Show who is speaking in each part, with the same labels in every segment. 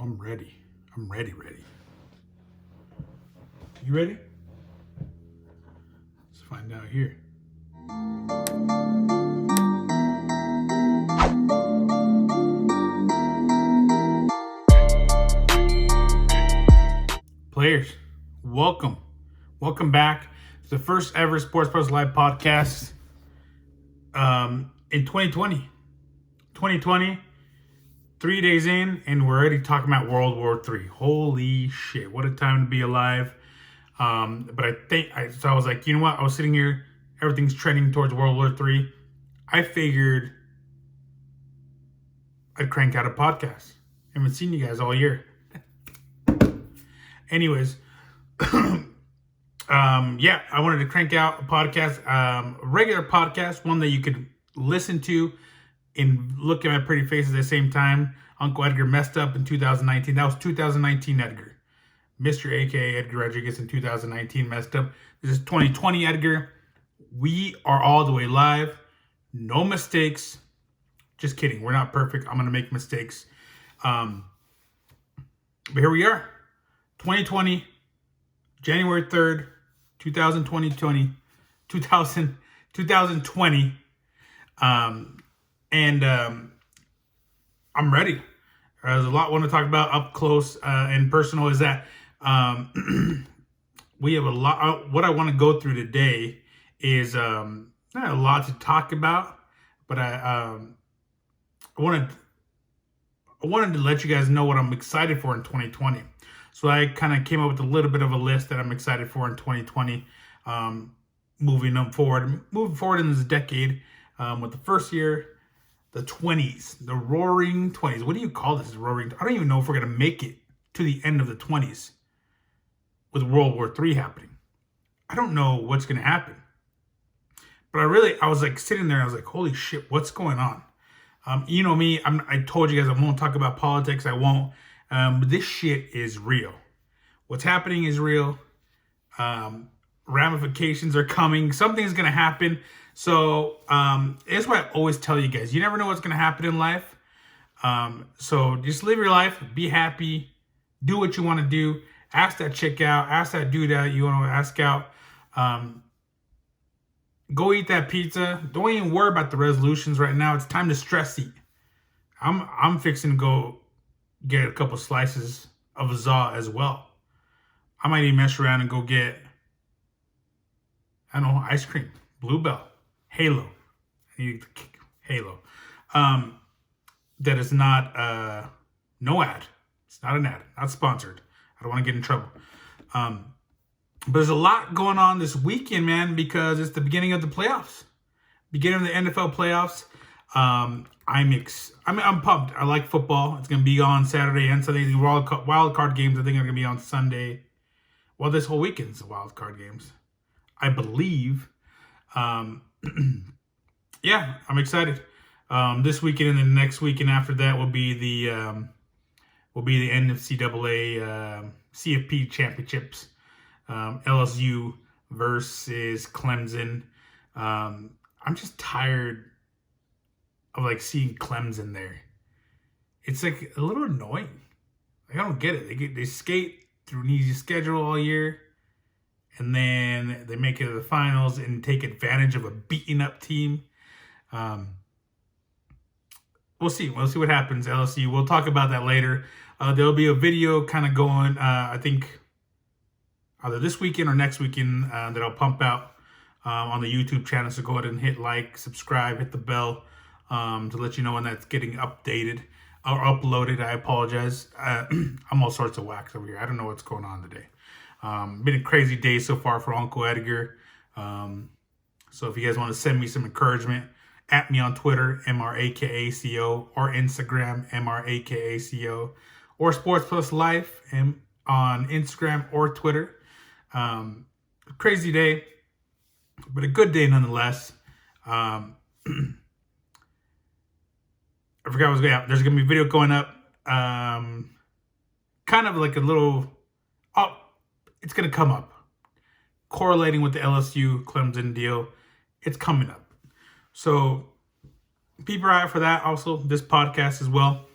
Speaker 1: I'm ready. I'm ready. You ready? Let's find out here. Players, welcome. Welcome back to the first ever Sports Pros Live podcast in 2020. 2020, 3 days in, and we're already talking about World War III. Holy shit, what a time to be alive. But I was like, you know what? I was sitting here, everything's trending towards World War III. I figured I'd crank out a podcast. I haven't seen you guys all year. Anyways, I wanted to crank out a podcast, a regular podcast, one that you could listen to and look at my pretty face at the same time. Uncle Edgar messed up in 2019. That was 2019 Edgar. Mr. AKA Edgar Rodriguez in 2019 messed up. This is 2020 Edgar. We are all the way live. No mistakes. Just kidding. We're not perfect. I'm going to make mistakes. But here we are. 2020, January 3rd, 2020. I'm ready. There's a lot I want to talk about up close and personal is that we have a lot. What I want to go through today is not a lot to talk about, but I wanted to let you guys know what I'm excited for in 2020. So I kind of came up with a little bit of a list that I'm excited for in 2020. Moving forward in this decade, with the first year, the 20s, the roaring 20s. What do you call this? Roaring? I don't even know if we're going to make it to the end of the 20s with World War III happening. I don't know what's going to happen. But I was like sitting there and I was like, holy shit, what's going on? You know me, I told you guys I won't talk about politics. I won't. But this shit is real. What's happening is real. Ramifications are coming. Something's going to happen. So that's why I always tell you guys, you never know what's going to happen in life. So just live your life. Be happy. Do what you want to do. Ask that chick out. Ask that dude out you want to ask out. Go eat that pizza. Don't even worry about the resolutions right now. It's time to stress eat. I'm fixing to go get a couple slices of za as well. I might even mess around and go get, I don't know, ice cream, Bluebell, Halo. I need to kick Halo. That is not no ad. It's not an ad. Not sponsored. I don't want to get in trouble. But there's a lot going on this weekend, man, because it's the beginning of the playoffs. Beginning of the NFL playoffs. I'm pumped. I like football. It's going to be on Saturday and Sunday. The wild card games, I think, are going to be on Sunday. Well, this whole weekend's the wild card games, I believe. Yeah, I'm excited. This weekend and the next weekend after that will be the NCAA CFP championships. LSU versus Clemson. I'm just tired of like seeing Clemson there. It's like a little annoying. I don't get it. They skate through an easy schedule all year, and then they make it to the finals and take advantage of a beaten up team. We'll see. We'll see what happens. LSU. We'll talk about that later. There'll be a video kind of going. I think either this weekend or next weekend that I'll pump out on the YouTube channel. So go ahead and hit like, subscribe, hit the bell to let you know when that's getting updated or uploaded. I apologize. I'm all sorts of wax over here. I don't know what's going on today. Been a crazy day so far for Uncle Edgar. So if you guys want to send me some encouragement, at me on Twitter, MRAKACO, or Instagram, MRAKACO, or Sports Plus Life on Instagram or Twitter. Crazy day, but a good day nonetheless. I forgot what was going to happen. There's going to be a video going up. Kind of like a little, it's going to come up. Correlating with the LSU Clemson deal. It's coming up. So keep your eye out for that. Also, this podcast as well.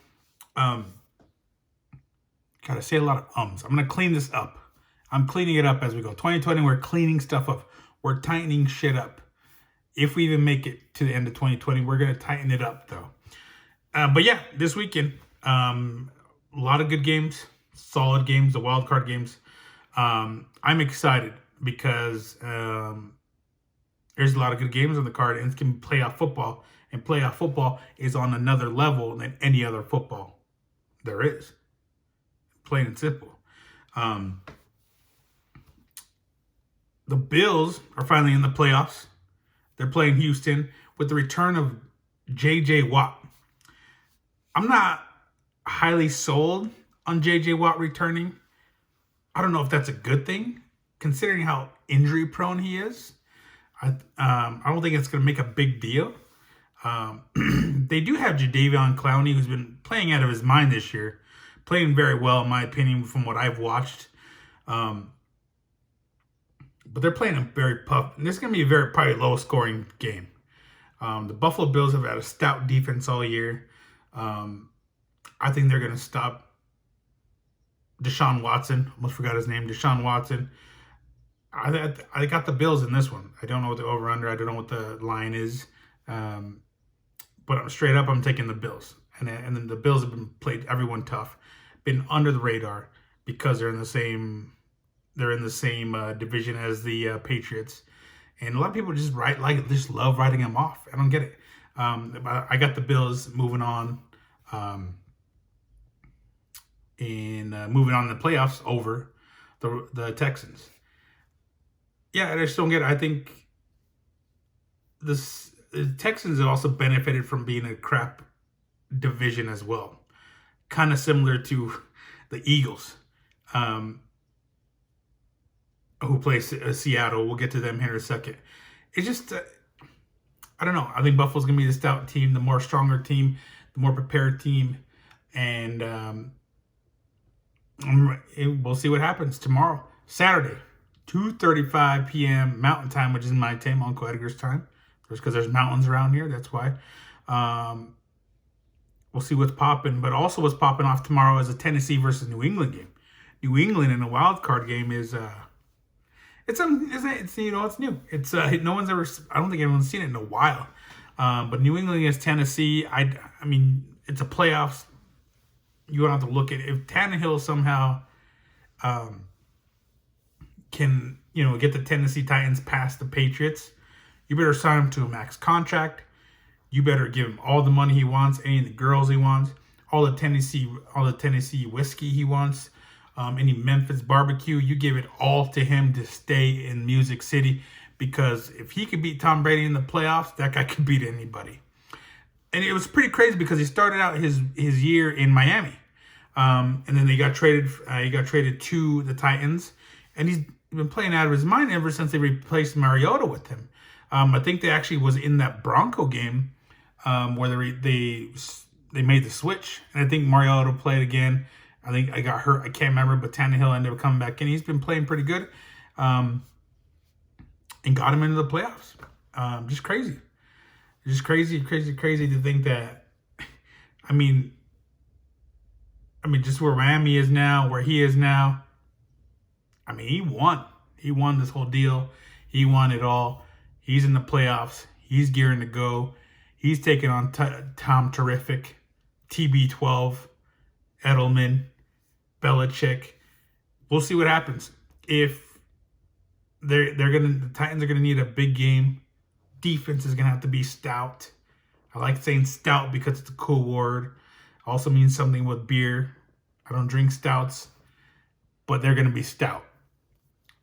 Speaker 1: Gotta say a lot of ums. I'm gonna clean this up. I'm cleaning it up as we go. 2020, we're cleaning stuff up. We're tightening shit up. If we even make it to the end of 2020, we're gonna tighten it up though. But yeah, this weekend, a lot of good games, solid games, the wild card games. I'm excited because there's a lot of good games on the card, and it's going to be playoff football. And playoff football is on another level than any other football there is. Plain and simple. The Bills are finally in the playoffs. They're playing Houston with the return of J.J. Watt. I'm not highly sold on J.J. Watt returning. I don't know if that's a good thing, considering how injury prone he is. I don't think it's going to make a big deal. They do have Jadeveon Clowney, who's been playing out of his mind this year, playing very well, in my opinion, from what I've watched. But they're playing a very tough. And this is going to be a very probably low-scoring game. The Buffalo Bills have had a stout defense all year. I think they're going to stop Deshaun Watson. Almost forgot his name. Deshaun Watson. I got the Bills in this one. I don't know what the over-under. I don't know what the line is. But I'm straight up, I'm taking the Bills. And then the Bills have been played everyone tough. Been under the radar because they're in the same division as the Patriots. And a lot of people just just love writing them off. I don't get it. But I got the Bills moving on. Moving on in the playoffs over the Texans. Yeah, I just don't get it. I think the Texans have also benefited from being a crap division as well. Kind of similar to the Eagles, who play Seattle. We'll get to them here in a second. It's just, I don't know. I think Buffalo's going to be the stout team, the more stronger team, the more prepared team. And we'll see what happens tomorrow, Saturday. 2:35 p.m. Mountain Time, which is my time, Uncle Edgar's time. Just because there's mountains around here, that's why. We'll see what's popping. But also what's popping off tomorrow is a Tennessee versus New England game. New England in a wild card game is it's new. It's no one's ever. I don't think anyone's seen it in a while. But New England against Tennessee. I mean, it's a playoffs. You don't have to look at it. If Tannehill somehow can get the Tennessee Titans past the Patriots, you better sign him to a max contract. You better give him all the money he wants, any of the girls he wants, all the Tennessee whiskey he wants, any Memphis barbecue. You give it all to him to stay in Music City, because if he could beat Tom Brady in the playoffs, that guy could beat anybody. And it was pretty crazy because he started out his year in Miami, and then he got traded. He got traded to the Titans, and he's been playing out of his mind ever since they replaced Mariota with him. I think they actually was in that Bronco game where they made the switch, and I think Mariota played again. I think I got hurt. I can't remember, but Tannehill ended up coming back in. He's been playing pretty good, and got him into the playoffs. Just crazy. Just crazy to think that. I mean, just where Miami is now, where he is now. I mean, he won. He won this whole deal. He won it all. He's in the playoffs. He's gearing to go. He's taking on Tom Terrific, TB12, Edelman, Belichick. We'll see what happens. If the Titans are gonna need a big game. Defense is gonna have to be stout. I like saying stout because it's a cool word. Also means something with beer. I don't drink stouts, but they're gonna be stout.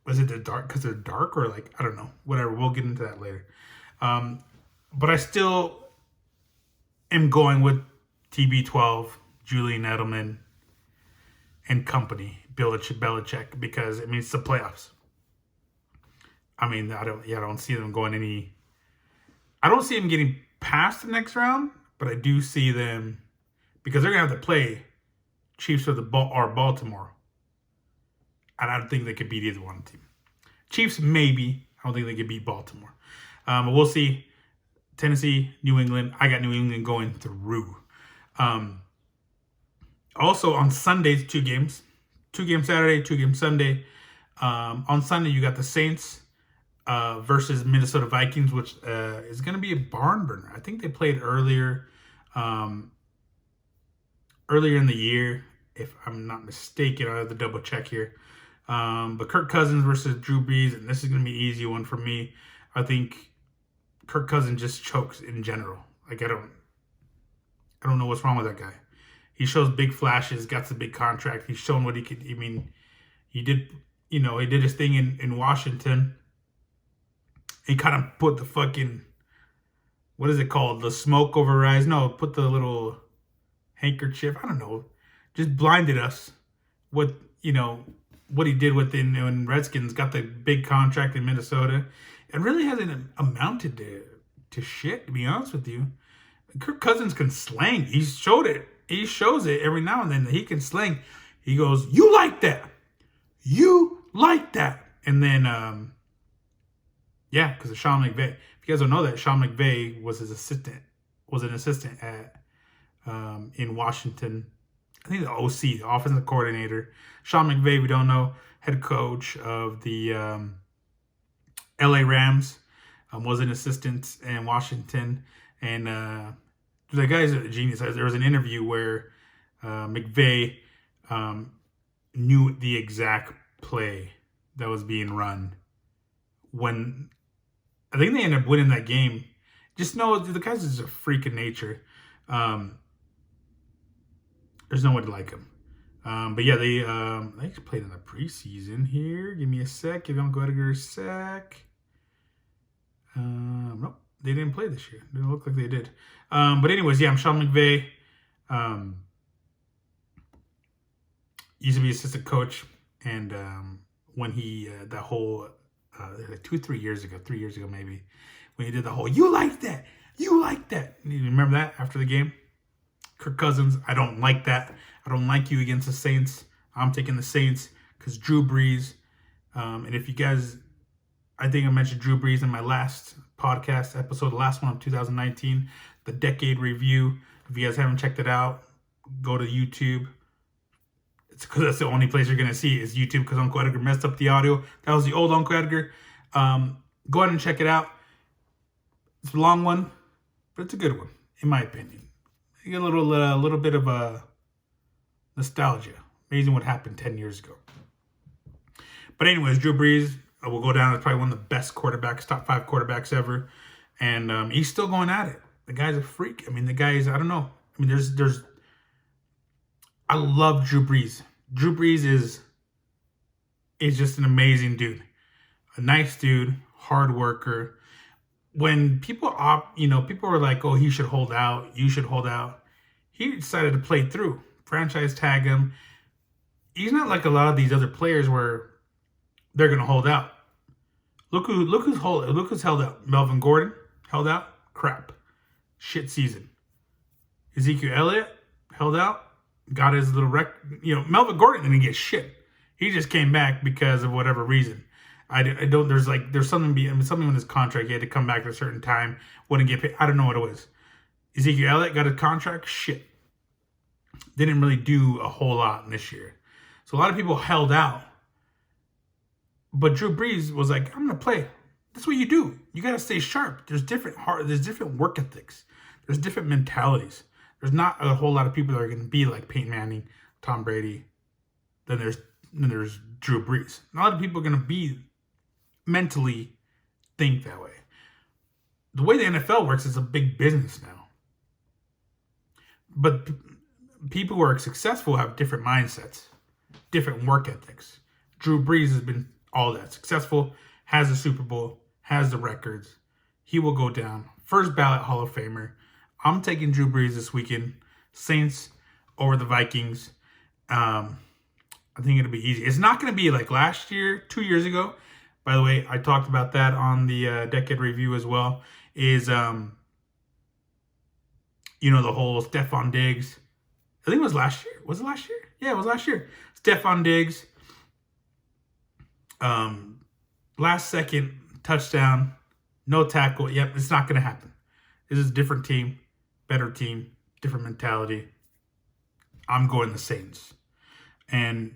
Speaker 1: Was it the dark because they're dark, or I don't know, whatever. We'll get into that later. But I still am going with TB12, Julian Edelman, and company, Belichick, because it's the playoffs. I don't see them going any. I don't see them getting past the next round, but I do see them, because they're gonna have to play Chiefs or Baltimore. And I don't think they could beat either one team. Chiefs, maybe. I don't think they could beat Baltimore. But we'll see. Tennessee, New England. I got New England going through. Also, on Sundays, 2 games. 2 games Saturday, 2 games Sunday. On Sunday, you got the Saints versus Minnesota Vikings, which is going to be a barn burner. I think they played earlier in the year, if I'm not mistaken. I have to double check here. But Kirk Cousins versus Drew Brees, and this is going to be an easy one for me. I think Kirk Cousins just chokes in general. Like I don't know what's wrong with that guy. He shows big flashes, got the big contract. He's shown what he could. I mean, he did his thing in Washington. He kind of put the fucking, what is it called? The smoke over eyes. No, put the little handkerchief. I don't know. Just blinded us. What he did when Redskins got the big contract in Minnesota. It really hasn't amounted to shit, to be honest with you. Kirk Cousins can slang. He showed it. He shows it every now and then that he can slang. He goes, "You like that? You like that?" And then, because of Sean McVay. If you guys don't know that, Sean McVay was an assistant at in Washington. I think the OC, the offensive coordinator. Sean McVay, we don't know, head coach of the LA Rams, was an assistant in Washington. And the guy's a genius. There was an interview where McVay knew the exact play that was being run. When I think they ended up winning that game. Just know the guy's just a freak of nature. There's no one like him. But yeah, they played in the preseason here. Give me a sec. Give Uncle Edgar a sec. Nope, they didn't play this year. Didn't look like they did. But anyways, yeah, I'm Sean McVay. Used to be assistant coach, and when he that whole 3 years ago maybe, when he did the whole "you like that, you like that." You remember that after the game? Kirk Cousins, I don't like that. I don't like you against the Saints. I'm taking the Saints because Drew Brees. And if you guys, I think I mentioned Drew Brees in my last podcast episode, the last one of 2019, the decade review. If you guys haven't checked it out, go to YouTube. It's because that's the only place you're going to see is YouTube, because Uncle Edgar messed up the audio. That was the old Uncle Edgar. Go ahead and check it out. It's a long one, but it's a good one, in my opinion. You get a little bit of a nostalgia. Amazing what happened 10 years ago. But anyways, Drew Brees will go down as probably one of the best quarterbacks, top 5 quarterbacks ever. And he's still going at it. The guy's a freak. I mean, the guy's, I don't know. I mean, I love Drew Brees. Drew Brees is just an amazing dude. A nice dude, hard worker. When people were like, "Oh, he should hold out. You should hold out." He decided to play through. Franchise tag him. He's not like a lot of these other players where they're gonna hold out. Look who's held out. Melvin Gordon held out. Crap. Shit season. Ezekiel Elliott held out. Got his little Melvin Gordon didn't get shit. He just came back because of whatever reason. I don't. There's something. Something in his contract. He had to come back at a certain time. Wouldn't get paid. I don't know what it was. Ezekiel Elliott got a contract. Shit. Didn't really do a whole lot this year. So a lot of people held out. But Drew Brees was like, "I'm gonna play." That's what you do. You gotta stay sharp. There's different work ethics. There's different mentalities. There's not a whole lot of people that are gonna be like Peyton Manning, Tom Brady. Then there's Drew Brees. A lot of people are gonna be mentally think that way. The way the NFL works is a big business now. But people who are successful have different mindsets, different work ethics. Drew Brees has been all that. Successful, has the Super Bowl, has the records. He will go down. First ballot Hall of Famer. I'm taking Drew Brees this weekend. Saints over the Vikings. I think it'll be easy. It's not going to be like last year, 2 years ago. By the way, I talked about that on the Decade Review as well. Is, the whole Stephon Diggs. I think it was last year. Was it last year? Yeah, it was last year. Stephon Diggs. Last second touchdown. No tackle. Yep, it's not going to happen. This is a different team. Better team. Different mentality. I'm going the Saints. And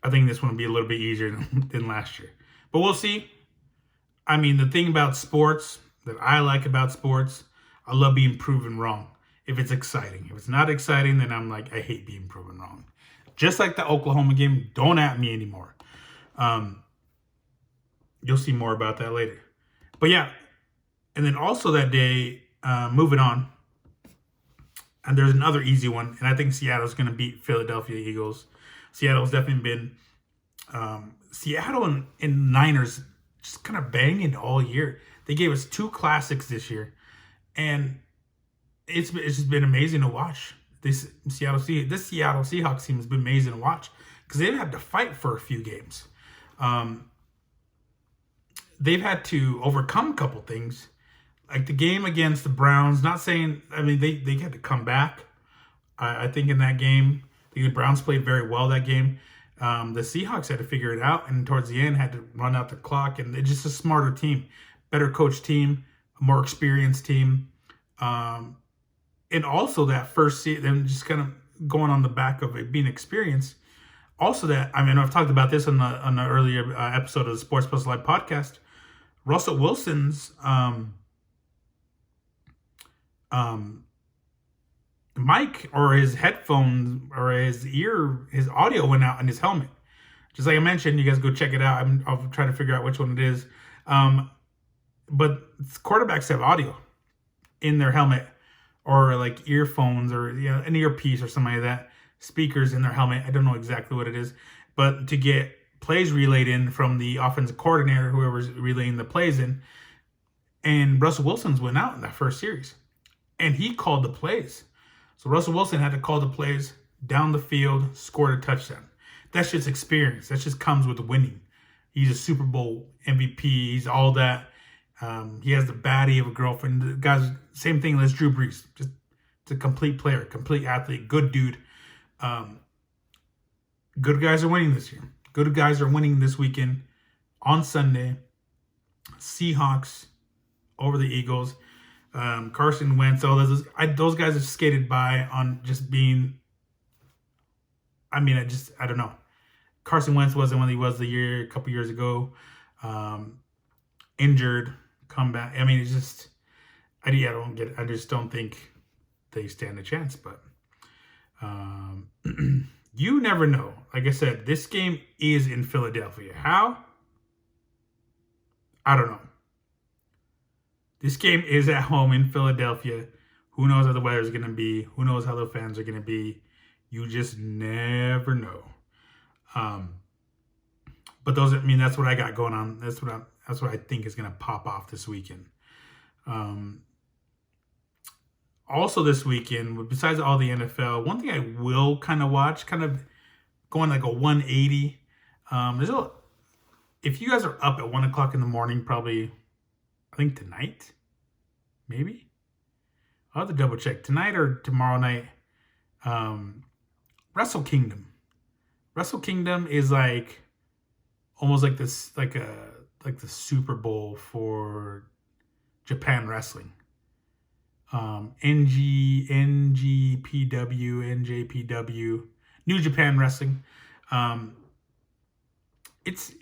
Speaker 1: I think this one will be a little bit easier than last year. But we'll see. I mean, the thing about sports that I like about sports, I love being proven wrong. If it's exciting. If it's not exciting, then I'm like, I hate being proven wrong. Just like the Oklahoma game, don't at me anymore. You'll see more about that later. But yeah, and then also that day, moving on, and there's another easy one, and I think Seattle's going to beat Philadelphia Eagles. Seattle's definitely been Seattle and Niners just kind of banging all year. They gave us 2 classics this year, and it's just been amazing to watch. This Seattle Seahawks team has been amazing to watch because they've had to fight for a few games. They've had to overcome a couple things, like the game against the Browns. Not saying, I mean, they had to come back. I think in that game, the Browns played very well that game. The Seahawks had to figure it out, and towards the end had to run out the clock. And it's just a smarter team, better coached team, a more experienced team. And also that first season, them just kind of going on the back of it being experienced. Also that, I mean, I've talked about this on the earlier episode of the Sports Plus Live podcast. Russell Wilson's mic or his headphones or his audio went out in his helmet. Just like I mentioned, you guys go check it out. I'll try to figure out which one it is. But quarterbacks have audio in their helmet or like earphones or an earpiece or something like that. Speakers in their helmet. I don't know exactly what it is. But to get plays relayed in from the offensive coordinator, whoever's relaying the plays in, and Russell Wilson's went out in that first series. And he called the plays. So Russell Wilson had to call the plays down the field, scored a touchdown. That's just experience. That just comes with winning. He's a Super Bowl MVP. He's all that. He has the baddie of a girlfriend. The guy's same thing as Drew Brees. Just a complete player, complete athlete, good dude. Good guys are winning this year. Good guys are winning this weekend on Sunday. Seahawks over the Eagles. Carson Wentz, those guys have skated by on just being. I mean, I don't know. Carson Wentz wasn't what he was a couple years ago. Injured, comeback. I mean, it's just, I don't get it. I just don't think they stand a chance. But you never know. Like I said, this game is in Philadelphia. How? I don't know. This game is at home in Philadelphia. Who knows how the weather is going to be? Who knows how the fans are going to be? You just never know. But that's what I got going on. That's what I think is going to pop off this weekend. Also this weekend, besides all the NFL, one thing I will kind of watch, kind of going like a 180. If you guys are up at 1 o'clock in the morning, probably, I think tonight, maybe. I'll have to double check tonight or tomorrow night. Wrestle Kingdom. Wrestle Kingdom is like almost like this, like the Super Bowl for Japan wrestling. NJPW, New Japan Wrestling. It's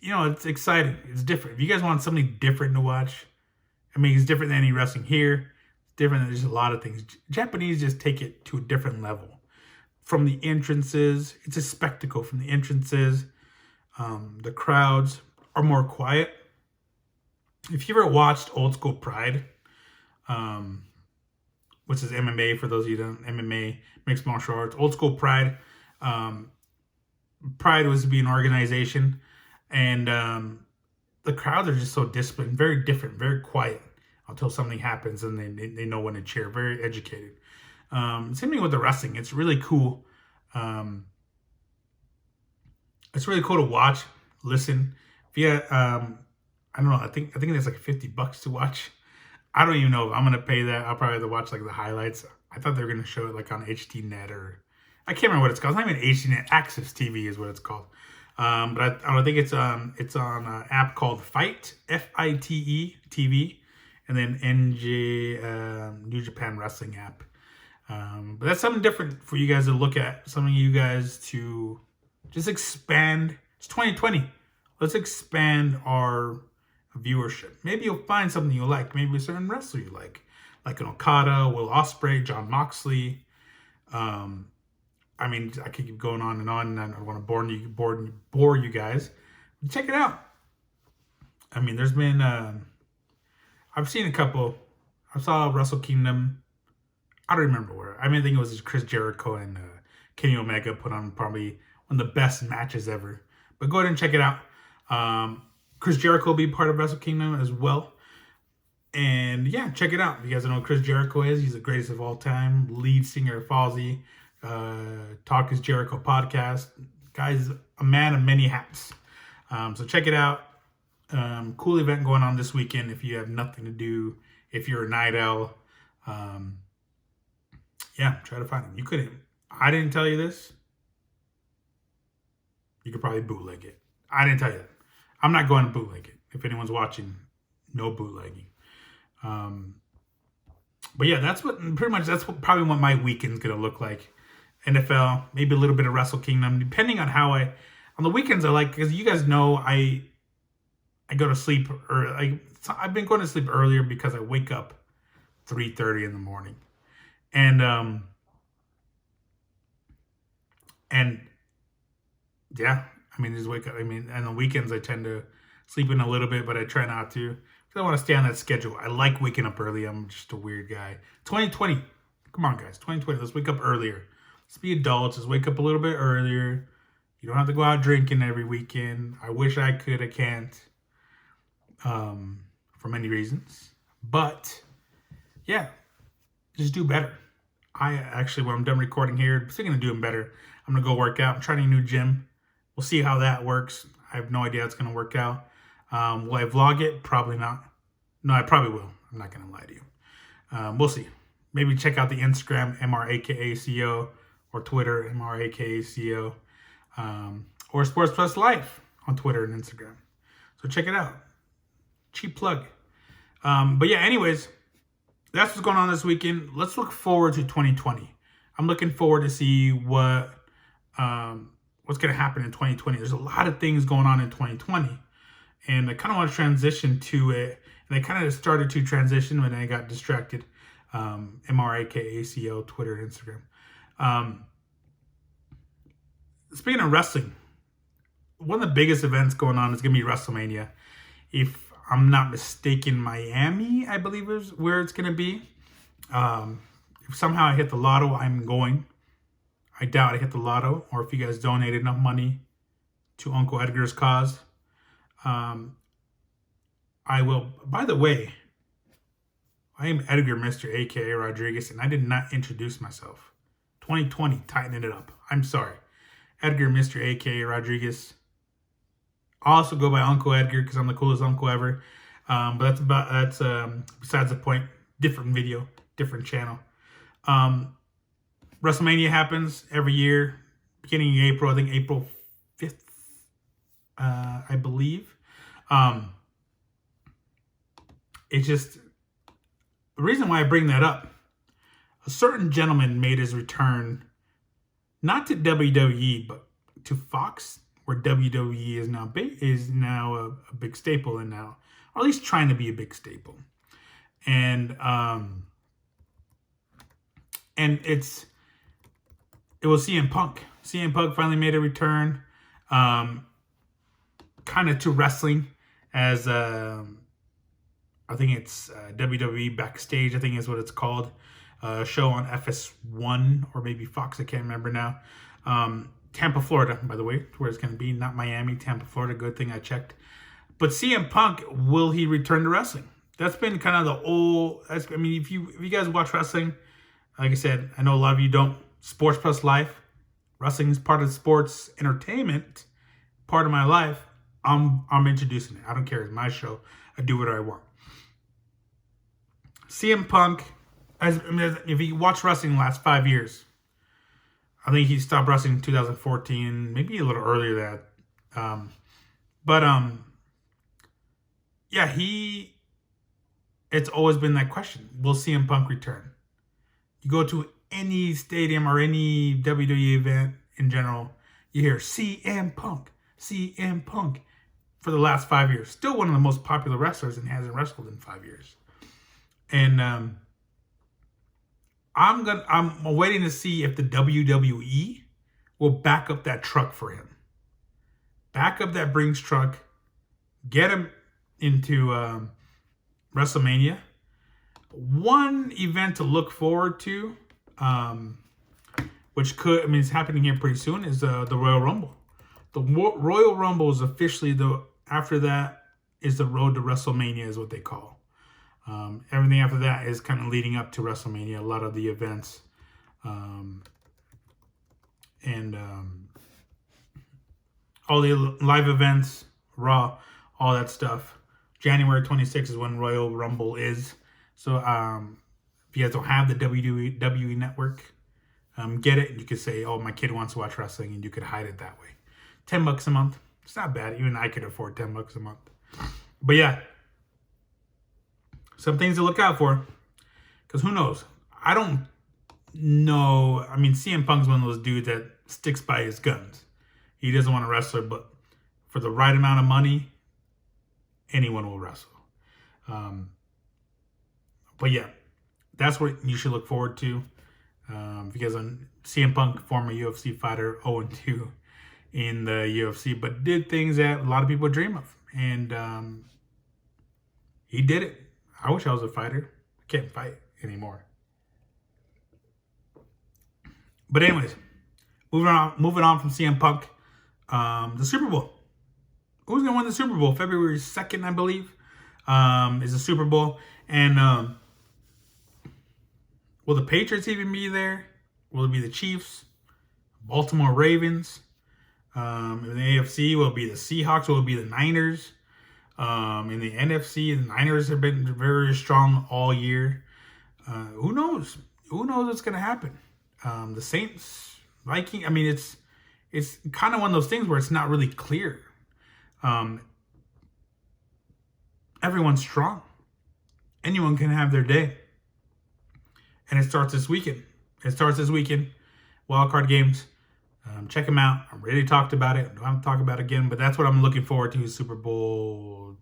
Speaker 1: exciting. It's different. If you guys want something different to watch, I mean, it's different than any wrestling here. It's different than just a lot of things. Japanese just take it to a different level. From the entrances, it's a spectacle from the entrances. The crowds are more quiet. If you ever watched Old School Pride, which is MMA for those of you who don't, MMA, mixed martial arts, Old School Pride. Pride was to be an organization, and the crowds are just so disciplined, very different, very quiet until something happens and they know when to cheer, very educated. Same thing with the wrestling. It's really cool. It's really cool to watch, listen. If you, I don't know, I think it's like $50 to watch. I don't even know if I'm gonna pay that. I'll probably have to watch like the highlights. I thought they were gonna show it like on HDNet or I can't remember what it's called. It's not even HDNet. Access TV is what it's called. But I think it's on an app called Fight, FITE TV, and then NJ New Japan Wrestling app. But that's something different for you guys to look at. Something you guys to just expand It's 2020. Let's expand our viewership. Maybe you'll find something you like. Maybe a certain wrestler you like an Okada, Will Ospreay, John Moxley. I mean, I could keep going on, and I don't want to bore you guys. Check it out. I mean, there's been I've seen a couple. I saw Wrestle Kingdom. I don't remember where. I mean, I think it was Chris Jericho and Kenny Omega put on probably one of the best matches ever. But go ahead and check it out. Chris Jericho will be part of Wrestle Kingdom as well. And yeah, check it out. If you guys don't know who Chris Jericho is, he's the greatest of all time. Lead singer of Fozzy. Talk is Jericho podcast. Guy's a man of many hats. So check it out. Cool event going on this weekend if you have nothing to do. If you're a night owl. Yeah, try to find him. I didn't tell you this. You could probably bootleg it. I didn't tell you that. I'm not going to bootleg it. If anyone's watching, no bootlegging. But yeah, that's probably what my weekend's going to look like. NFL, maybe a little bit of Wrestle Kingdom, depending on how on the weekends because you guys know I go to sleep, I've been going to sleep earlier because I wake up 3:30 in the morning. And yeah, I mean, just wake up. I mean, and on the weekends I tend to sleep in a little bit, but I try not to because I want to stay on that schedule. I like waking up early. I'm just a weird guy. 2020, come on, guys, 2020. Let's wake up earlier. Let's be adults. Let's wake up a little bit earlier. You don't have to go out drinking every weekend. I wish I could. I can't. For many reasons, but yeah, just do better. I actually, when I'm done recording here, I'm thinking of doing better. I'm gonna go work out. I'm trying a new gym. We'll see how that works. I have no idea how it's gonna work out. Will I vlog it? Probably not. No, I probably will. I'm not gonna lie to you. We'll see. Maybe check out the Instagram, MRAKACO, or Twitter, MRAKACO, or Sports Plus Life on Twitter and Instagram. So check it out. Cheap plug. But yeah, anyways, that's what's going on this weekend. Let's look forward to 2020. I'm looking forward to see what's going to happen in 2020. There's a lot of things going on in 2020, and I kind of want to transition to it. And I kind of started to transition when I got distracted. MRAKACO, Twitter, Instagram. Speaking of wrestling, one of the biggest events going on is going to be WrestleMania. If I'm not mistaken, Miami, I believe, is where it's going to be. If somehow I hit the lotto, I'm going. I doubt I hit the lotto, or if you guys donate enough money to Uncle Edgar's cause, I will. By the way, I am Edgar Mr. A.K.A. Rodriguez, and I did not introduce myself. 2020, tightening it up. I'm sorry. Edgar Mr. A.K.A. Rodriguez. I also go by Uncle Edgar because I'm the coolest uncle ever. But that's besides the point. Different video, different channel. WrestleMania happens every year, beginning in April. I think April 5th, I believe. It's just the reason why I bring that up. A certain gentleman made his return, not to WWE, but to Fox, where WWE is now a big staple, and now, or at least trying to be a big staple, and it was CM Punk. CM Punk finally made a return, kind of to wrestling as I think it's WWE Backstage. I think is what it's called. Show on FS1 or maybe Fox. I can't remember now. Tampa, Florida, by the way, where it's going to be, not Miami, Tampa, Florida. Good thing I checked. But CM Punk, will he return to wrestling? That's been kind of the old. I mean, if you guys watch wrestling, like I said, I know a lot of you don't. Sports Plus Life, wrestling is part of sports entertainment, part of my life. I'm introducing it. I don't care. It's my show. I do what I want. CM Punk, if you watch wrestling the last 5 years, I think he stopped wrestling in 2014, maybe a little earlier than that. Yeah, it's always been that question. Will CM Punk return? You go to any stadium or any WWE event in general, you hear CM Punk, CM Punk for the last 5 years. Still one of the most popular wrestlers and hasn't wrestled in 5 years. And I'm waiting to see if the WWE will back up that truck for him. Back up that Brinks truck. Get him into WrestleMania. One event to look forward to, which it's happening here pretty soon, is the Royal Rumble. The Royal Rumble is officially after that is the road to WrestleMania, is what they call. Everything after that is kind of leading up to WrestleMania. A lot of the events, and all the live events, Raw, all that stuff. January 26th is when Royal Rumble is. So if you guys don't have the WWE Network, get it. You could say, oh, my kid wants to watch wrestling, and you could hide it that way. $10 a month. It's not bad. Even I could afford $10 a month. But yeah, some things to look out for. Because who knows? I don't know. CM Punk's one of those dudes that sticks by his guns. He doesn't want to wrestle, but for the right amount of money, anyone will wrestle. But yeah, that's what you should look forward to. Because CM Punk, former UFC fighter, 0-2 in the UFC, but did things that a lot of people dream of. And he did it. I wish I was a fighter. I can't fight anymore. But anyways, moving on from CM Punk, the Super Bowl. Who's going to win the Super Bowl? February 2nd, I believe, is the Super Bowl. And will the Patriots even be there? Will it be the Chiefs? Baltimore Ravens? In the AFC, will it be the Seahawks? Will it be the Niners? In the NFC, the Niners have been very strong all year. Who knows? Who knows what's going to happen? The Saints, Vikings. It's kind of one of those things where it's not really clear. Everyone's strong. Anyone can have their day. And it starts this weekend. Wildcard games. Check them out. I already talked about it. I don't have to talk about it again, but that's what I'm looking forward to, Super Bowl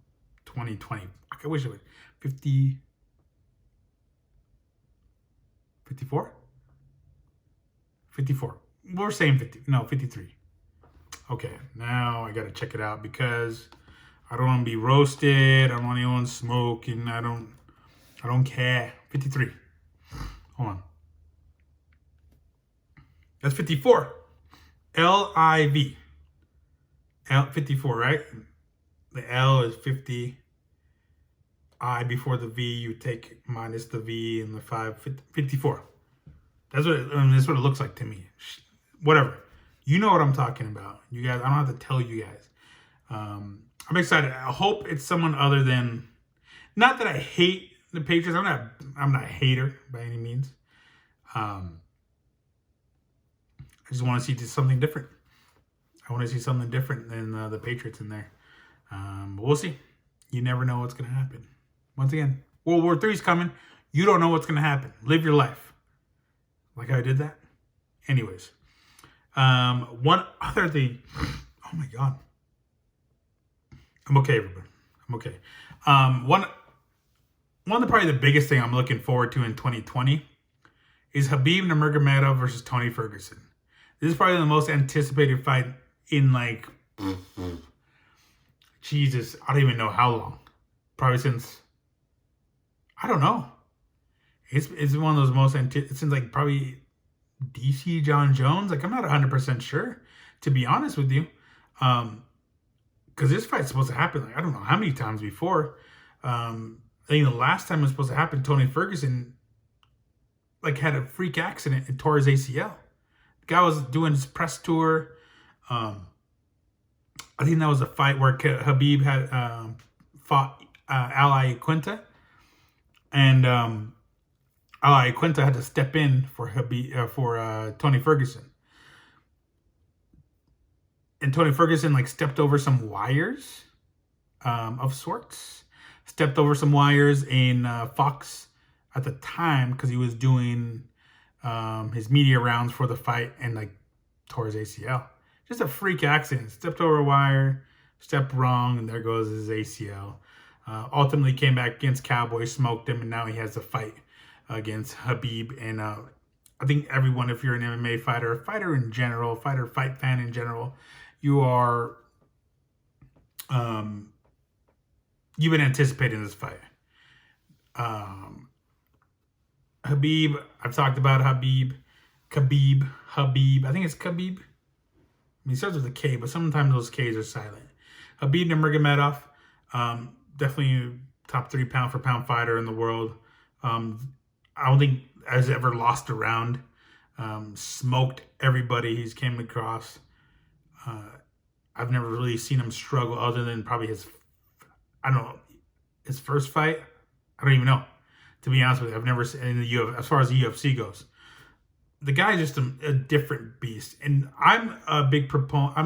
Speaker 1: 2020. I wish it was 54? 54. We're saying 50. No, 53. Okay, now I got to check it out because I don't want to be roasted. I don't want anyone smoking. I don't care. 53. Hold on. That's 54. L-I-V. 54, right? The L is 50. I before the V, you take minus the V and the 5. 54. That's what it looks like to me. Whatever. You know what I'm talking about. You guys, I don't have to tell you guys. I'm excited. I hope it's someone other than, not that I hate the Patriots. I'm not a hater by any means. I just want to see something different. I want to see something different than the Patriots in there. But we'll see. You never know what's going to happen. Once again, World War III is coming. You don't know what's going to happen. Live your life. Like how I did that. Anyways. One other thing. Oh my God. I'm okay, everybody. I'm okay. One of probably the biggest thing I'm looking forward to in 2020 is Khabib Nurmagomedov versus Tony Ferguson. This is probably the most anticipated fight in Jesus, I don't even know how long. Probably since, I don't know. It's one of those most, it seems like probably DC John Jones. I'm not 100% sure, to be honest with you. Because this fight's supposed to happen, I don't know how many times before. I think the last time it was supposed to happen, Tony Ferguson, had a freak accident and tore his ACL. The guy was doing his press tour. I think that was a fight where Khabib had fought Al Iaquinta. And Al Iaquinta had to step in for Tony Ferguson. And Tony Ferguson stepped over some wires of sorts. Stepped over some wires in Fox at the time because he was doing his media rounds for the fight and tore his ACL. just a freak accident. Stepped over a wire, stepped wrong, and there goes his ACL. Ultimately came back against Cowboy, smoked him, and now he has a fight against Khabib. And I think everyone, if you're an MMA fighter, a fighter in general, fight fan in general, you are, you've been anticipating this fight. Khabib, I've talked about Khabib. I think it's Khabib. I mean, it starts with a K, but sometimes those Ks are silent. Khabib Nurmagomedov, definitely top 3 pound for pound fighter in the world. I don't think has ever lost a round. Smoked everybody he's came across. I've never really seen him struggle other than probably his first fight. I don't even know. To be honest with you, I've never seen in the UFC, as far as the UFC goes. The guy's just a different beast. And I'm a big proponent.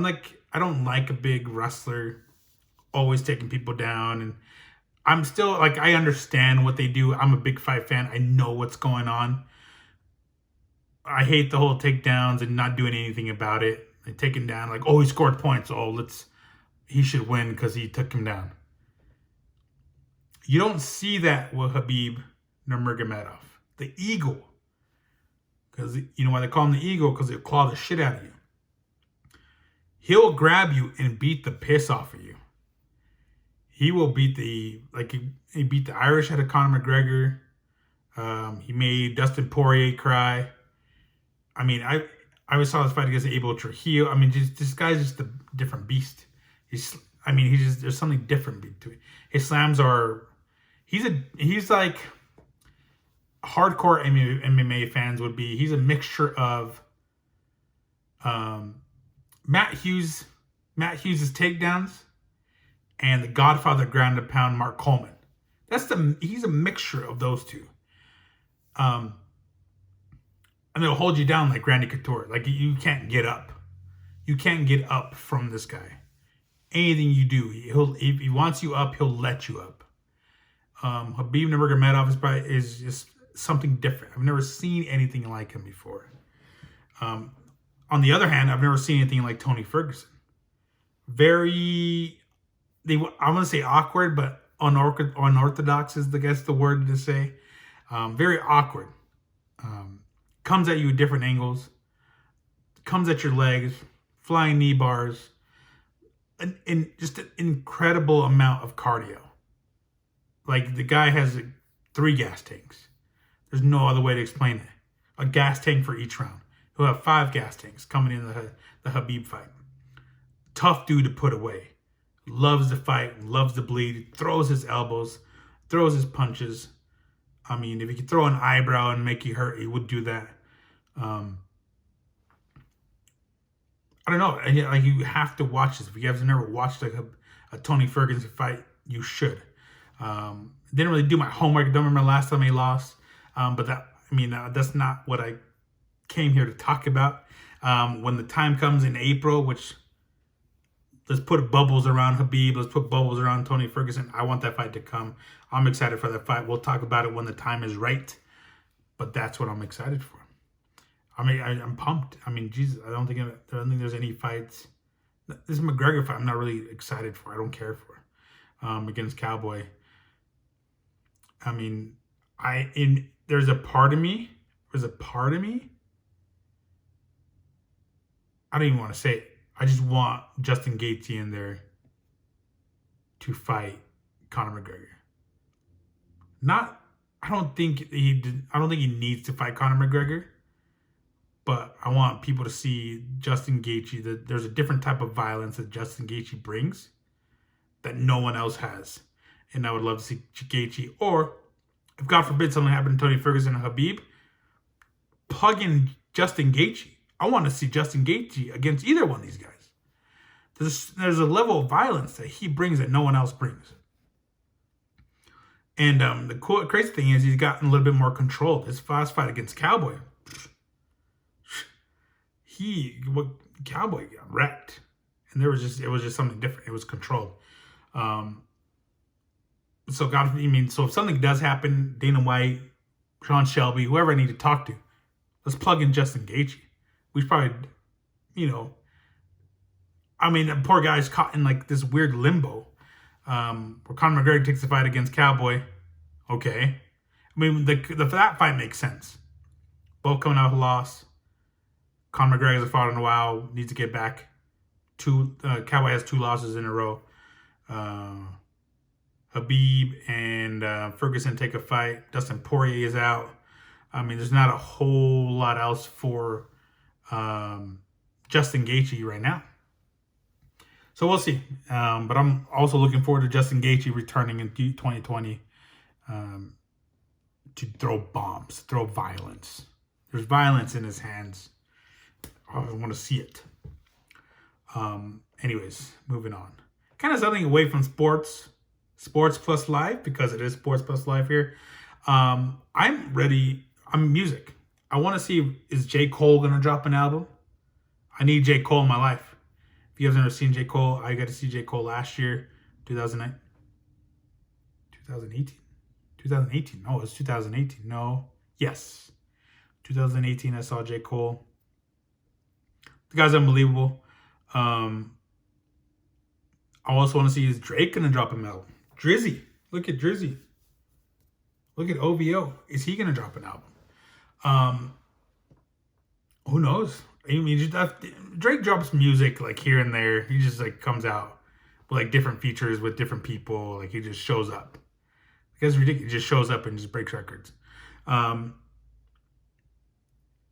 Speaker 1: I don't like a big wrestler always taking people down. And I'm still, I understand what they do. I'm a big fight fan. I know what's going on. I hate the whole takedowns and not doing anything about it. They take him down, he scored points. He should win because he took him down. You don't see that with Khabib Nurmagomedov. The Eagle. Because, you know why they call him the Eagle? Because he'll claw the shit out of you. He'll grab you and beat the piss off of you. He will beat he beat the Irish out of Conor McGregor. He made Dustin Poirier cry. I mean, I always saw this fight against Abel Trujillo. I mean, this guy's just a different beast. There's something different between his slams are. He's like hardcore MMA fans would be. He's a mixture of Matt Hughes' takedowns and the Godfather ground and pound Mark Coleman. He's a mixture of those two. And they'll hold you down like Randy Couture. You can't get up. You can't get up from this guy. Anything you do, if he wants you up, he'll let you up. Khabib Nurmagomedov is just something different. I've never seen anything like him before. On the other hand, I've never seen anything like Tony Ferguson. I want to say awkward, but unorthodox is the word to say. Very awkward. Comes at you at different angles. Comes at your legs. Flying knee bars. And just an incredible amount of cardio. The guy has 3 gas tanks. There's no other way to explain it. A gas tank for each round. He'll have 5 gas tanks coming in the Khabib fight. Tough dude to put away. Loves to fight, loves to bleed, throws his elbows, throws his punches. I mean, if he could throw an eyebrow and make you hurt, he would do that. I don't know. You have to watch this. If you guys have never watched a Tony Ferguson fight, you should. Didn't really do my homework. I don't remember the last time he lost. But that's not what I came here to talk about. When the time comes in April, which let's put bubbles around Khabib, let's put bubbles around Tony Ferguson. I want that fight to come. I'm excited for that fight. We'll talk about it when the time is right. But that's what I'm excited for. I'm pumped. Jesus, I don't think there's any fights. This McGregor fight, I'm not really excited for. I don't care for. Against Cowboy. There's a part of me. I don't even want to say it. I just want Justin Gaethje in there to fight Conor McGregor. I don't think he needs to fight Conor McGregor, but I want people to see Justin Gaethje. That there's a different type of violence that Justin Gaethje brings that no one else has, and I would love to see Gaethje. Or if God forbid something happened to Tony Ferguson and Khabib, plug in Justin Gaethje. I want to see Justin Gaethje against either one of these guys. There's a level of violence that he brings that no one else brings. And the crazy thing is he's gotten a little bit more control. His last fight against Cowboy, Cowboy got wrecked. And it was just something different. It was controlled. So if something does happen, Dana White, Sean Shelby, whoever I need to talk to, let's plug in Justin Gaethje. We should probably, I mean, the poor guy's caught in like this weird limbo. Where Conor McGregor takes the fight against Cowboy. Okay. I mean, that fight makes sense. Both coming out with a loss. Conor McGregor hasn't fought in a while. Needs to get back. Cowboy has 2 losses in a row. Habib and Ferguson take a fight. Dustin Poirier is out. I mean, there's not a whole lot else for Justin Gaethje right now. So we'll see. But I'm also looking forward to Justin Gaethje returning in 2020 to throw bombs, throw violence. There's violence in his hands. I want to see it. Anyways, moving on. Kind of something away from sports plus life, because it is sports plus life here. I'm ready. I'm music. I want to see, is J. Cole going to drop an album? I need J. Cole in my life. If you guys have never seen J. Cole, I got to see J. Cole last year, 2009. 2018? 2018. No, it was 2018. No. Yes. 2018, I saw J. Cole. The guy's unbelievable. I also want to see, is Drake going to drop an album? Drizzy. Look at Drizzy. Look at OVO. Is he going to drop an album? Who knows? I mean, Drake drops music like here and there. He just like comes out with like different features with different people. Like he just shows up. It's ridiculous. He just shows up and just breaks records.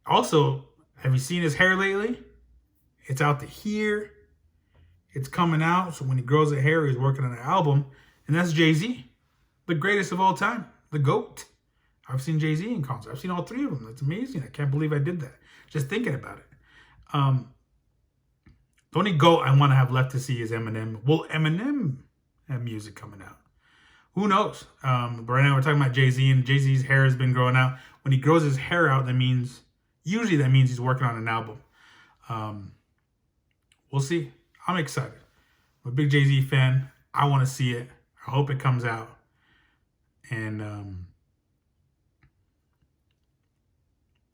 Speaker 1: Also, have you seen his hair lately? It's out to here. It's coming out. So when he grows the hair, he's working on an album. And that's Jay-Z. The greatest of all time. The GOAT. I've seen Jay-Z in concert. I've seen all 3 of them. That's amazing. I can't believe I did that. Just thinking about it. The only GOAT I want to have left to see is Eminem. Will Eminem have music coming out? Who knows? But right now we're talking about Jay-Z, and Jay-Z's hair has been growing out. When he grows his hair out, usually that means he's working on an album. We'll see. I'm excited. I'm a big Jay-Z fan. I want to see it. I hope it comes out. And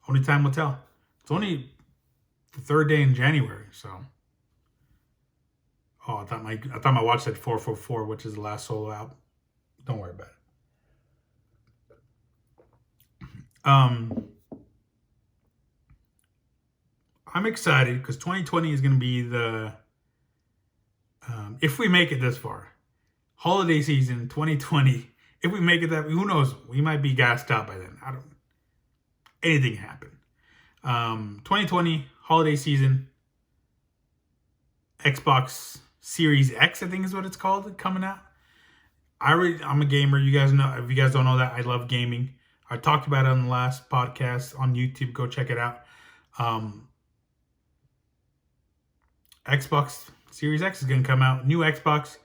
Speaker 1: only time will tell. It's only the 3rd day in January, so. Oh, I thought my watch said 444, which is the last solo album. Don't worry about it. I'm excited because 2020 is going to be the, if we make it this far, holiday season 2020. If we make it that, who knows? We might be gassed out by then. Anything can happen. 2020 holiday season. Xbox Series X, I think is what it's called, coming out. I'm a gamer. You guys know. If you guys don't know that, I love gaming. I talked about it on the last podcast on YouTube. Go check it out. Xbox Series X is going to come out. New Xbox.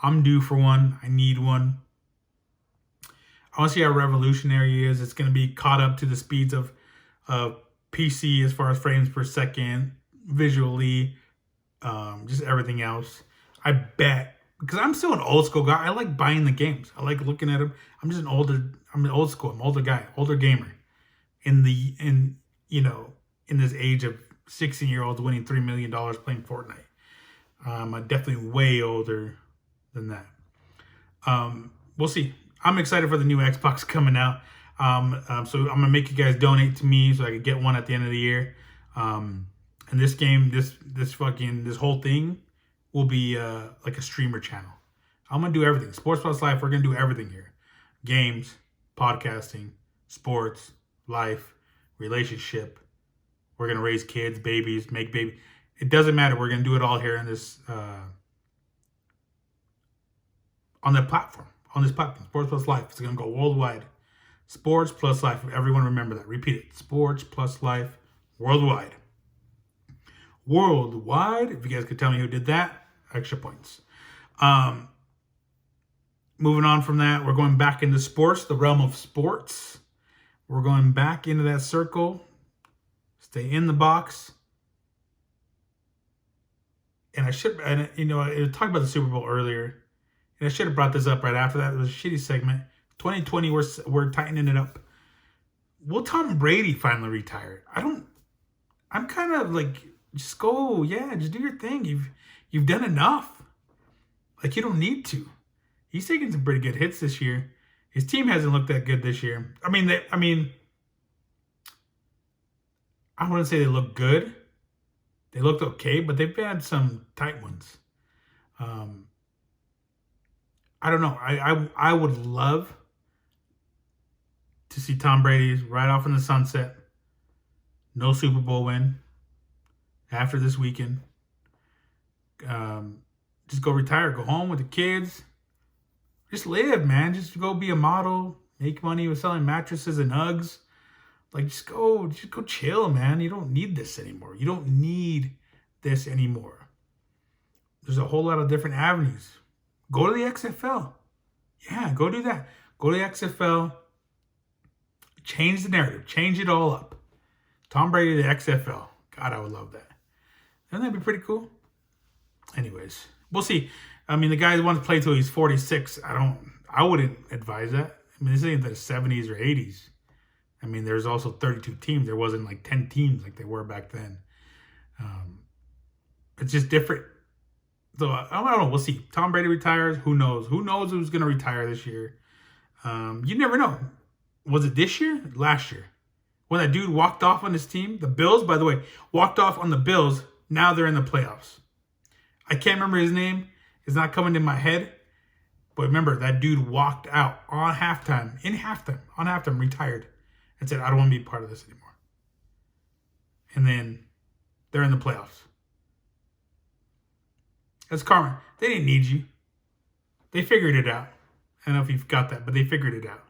Speaker 1: I'm due for one. I need one. I want to see how revolutionary it is. It's going to be caught up to the speeds of PC as far as frames per second, visually, just everything else. I bet, because I'm still an old school guy. I like buying the games. I like looking at them. I'm an old school. I'm an older guy, older gamer. In this age of 16-year-olds winning $3 million playing Fortnite. I'm definitely way older than that. We'll see. I'm excited for the new Xbox coming out. So I'm gonna make you guys donate to me so I can get one at the end of the year. And this game, this whole thing will be like a streamer channel. I'm gonna do everything. Sports Plus Life. We're gonna do everything here: games, podcasting, sports, life, relationship. We're gonna raise kids, babies, make baby. It doesn't matter. We're gonna do it all here in this on that platform. On this platform, Sports Plus Life. It's gonna go worldwide. Sports Plus Life. Everyone remember that. Repeat it. Sports Plus Life worldwide. Worldwide. If you guys could tell me who did that, extra points. Moving on from that, we're going back into sports, the realm of sports. We're going back into that circle. Stay in the box. And I talked about the Super Bowl earlier. And I should have brought this up right after that. It was a shitty segment. 2020, we're tightening it up. Will Tom Brady finally retire? I'm kind of like Just go, yeah, just do your thing. You've done enough. Like, you don't need to. He's taken some pretty good hits this year. His team hasn't looked that good this year. I mean, I wouldn't say they look good. They looked okay, but they've had some tight ones. I don't know. I would love to see Tom Brady right off in the sunset. No Super Bowl win after this weekend. Just go retire, go home with the kids. Just live, man. Just go be a model, make money with selling mattresses and Uggs. Like, just go chill, man. You don't need this anymore. You don't need this anymore. There's a whole lot of different avenues. Go to the XFL. Yeah, go do that. Go to the XFL. Change the narrative. Change it all up. Tom Brady to the XFL. God, I would love that. Wouldn't that be pretty cool? Anyways, we'll see. I mean, the guy wants to play till he's 46. I wouldn't advise that. I mean, this ain't the 70s or 80s. I mean, there's also 32 teams. There wasn't like 10 teams like they were back then. It's just different. So I don't know. We'll see. Tom Brady retires. Who knows? Who knows who's going to retire this year? You never know. Was it this year? Last year? When that dude walked off on his team? The Bills, by the way, walked off on the Bills. Now they're in the playoffs. I can't remember his name. It's not coming to my head. But remember, that dude walked out on halftime, retired, and said, I don't want to be part of this anymore. And then they're in the playoffs. That's karma. They didn't need you. They figured it out. I don't know if you've got that, but they figured it out.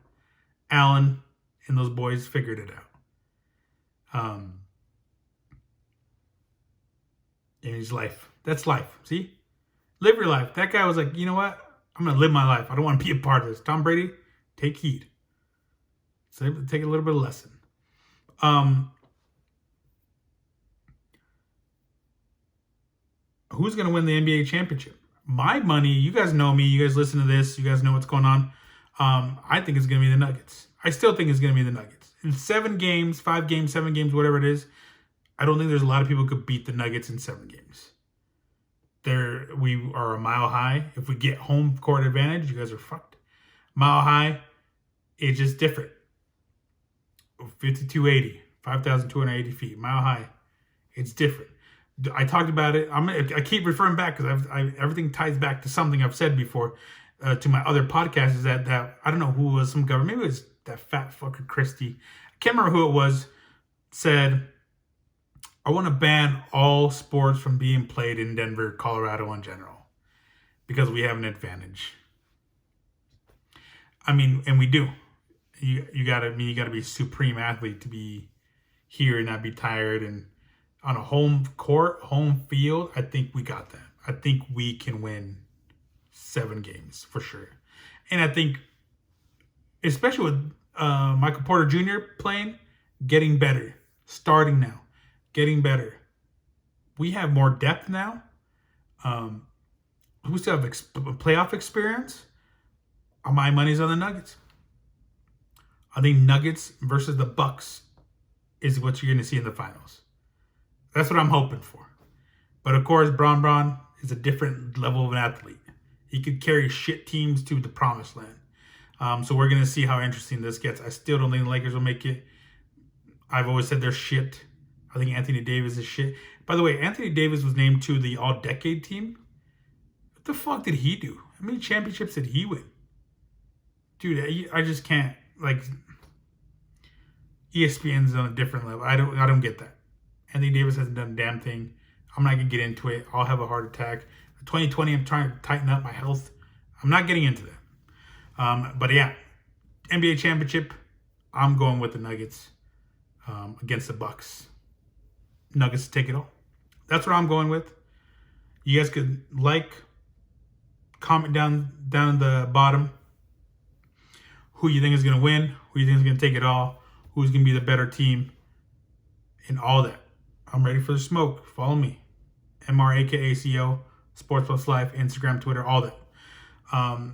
Speaker 1: Allen and those boys figured it out. In his life. That's life. See? Live your life. That guy was like, you know what? I'm going to live my life. I don't want to be a part of this. Tom Brady, take heed. So take a little bit of lesson. Who's going to win the NBA championship? My money, you guys know me. You guys listen to this. You guys know what's going on. I think it's going to be the Nuggets. I still think it's going to be the Nuggets. In 7 games, 5 games, 7 games, whatever it is, I don't think there's a lot of people who could beat the Nuggets in 7 games. We are a mile high. If we get home court advantage, you guys are fucked. Mile high, it's just different. 5,280, 5,280 feet. Mile high, it's different. I talked about it. I keep referring back because everything ties back to something I've said before to my other podcasts. Is that I don't know who was some government. Maybe it was that fat fucker Christie. I can't remember who it was. Said, I want to ban all sports from being played in Denver, Colorado in general, because we have an advantage. I mean, and we do. You gotta be a supreme athlete to be here and not be tired. And on a home court, home field, I think we got that. I think we can win 7 games for sure. And I think, especially with Michael Porter Jr. playing, getting better, starting now. Getting better. We have more depth now. We still have playoff experience. My money's on the Nuggets. I think Nuggets versus the Bucks is what you're going to see in the finals. That's what I'm hoping for. But of course, Bron is a different level of an athlete. He could carry shit teams to the promised land. So we're going to see how interesting this gets. I still don't think the Lakers will make it. I've always said they're shit. I think Anthony Davis is shit. By the way, Anthony Davis was named to the all-decade team. What the fuck did he do? How many championships did he win? Dude, I just can't. Like, ESPN's on a different level. I don't get that. Anthony Davis hasn't done a damn thing. I'm not going to get into it. I'll have a heart attack. 2020, I'm trying to tighten up my health. I'm not getting into that. But yeah, NBA championship, I'm going with the Nuggets against the Bucks. Nuggets take it all. That's what I'm going with. You guys could comment down in the bottom who you think is going to win, who you think is going to take it all, who's going to be the better team, and all that. I'm ready for the smoke. Follow me. MRAKACO, Sports Plus Life, Instagram, Twitter, all that. By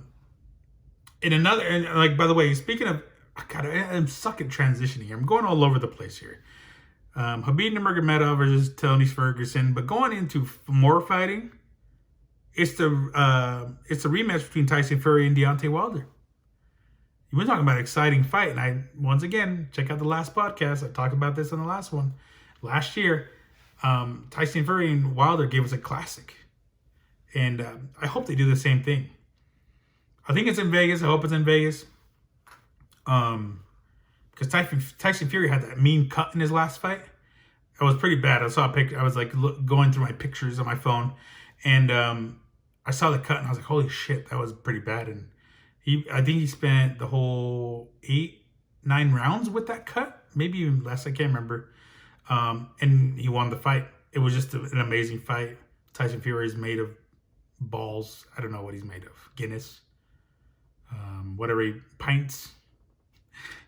Speaker 1: the way, speaking of, God, I'm suck at transitioning here. I'm going all over the place here. Khabib Nurmagomedov versus Tony Ferguson. But going into more fighting, it's the rematch between Tyson Fury and Deontay Wilder. You've been talking about an exciting fight, and I once again check out the last podcast. I talked about this in the last one last year. Tyson Fury and Wilder gave us a classic, and I hope they do the same thing. I think it's in Vegas. I hope it's in Vegas. Because Tyson Fury had that mean cut in his last fight. It was pretty bad. I saw a picture. I was like going through my pictures on my phone, and I saw the cut, and I was like, "Holy shit, that was pretty bad." And I think he spent the whole 8-9 rounds with that cut, maybe even less. I can't remember. And he won the fight. It was just an amazing fight. Tyson Fury is made of balls. I don't know what he's made of. Guinness, whatever, pints.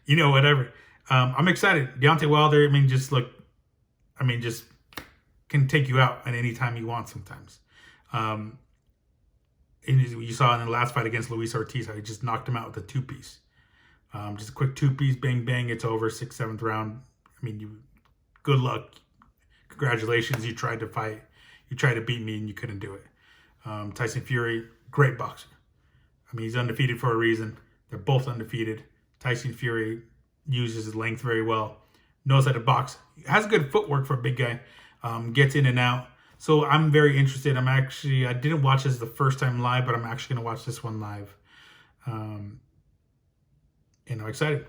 Speaker 1: Whatever. I'm excited. Deontay Wilder, just can take you out at any time you want sometimes. And you saw in the last fight against Luis Ortiz how he just knocked him out with a two-piece. Just a quick two-piece, bang, bang, it's over, 6th, 7th round. Good luck. Congratulations, you tried to fight. You tried to beat me and you couldn't do it. Tyson Fury, great boxer. He's undefeated for a reason. They're both undefeated. Tyson Fury uses his length very well. Knows how to box. Has good footwork for a big guy. Gets in and out. So I'm very interested. I didn't watch this the first time live, but I'm actually going to watch this one live. And I'm excited.